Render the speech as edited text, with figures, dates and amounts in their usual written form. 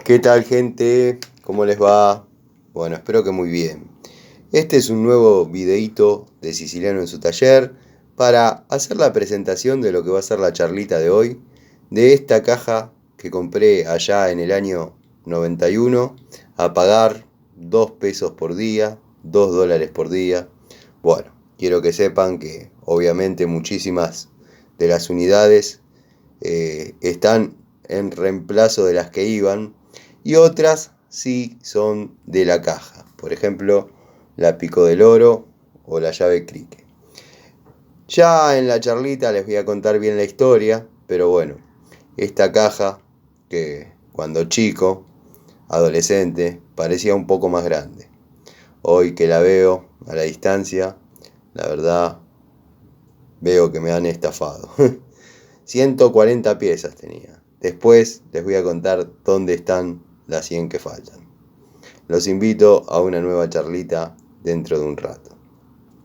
¿Qué tal, gente? ¿Cómo les va? Bueno, espero que muy bien. Este es un nuevo videíto de Siciliano en su taller para hacer la presentación de lo que va a ser la charlita de hoy, de esta caja que compré allá en el año 91 a pagar 2 pesos por día, 2 dólares por día. Bueno, quiero que sepan que obviamente muchísimas de las unidades están en reemplazo de las que iban y otras sí son de la caja. Por ejemplo, la Pico del Oro o la llave Crique. Ya en la charlita les voy a contar bien la historia, pero bueno, esta caja que cuando chico, adolescente, parecía un poco más grande. Hoy que la veo a la distancia, la verdad veo que me han estafado. 140 piezas tenía. Después les voy a contar dónde están las 100 que faltan. Los invito a una nueva charlita dentro de un rato.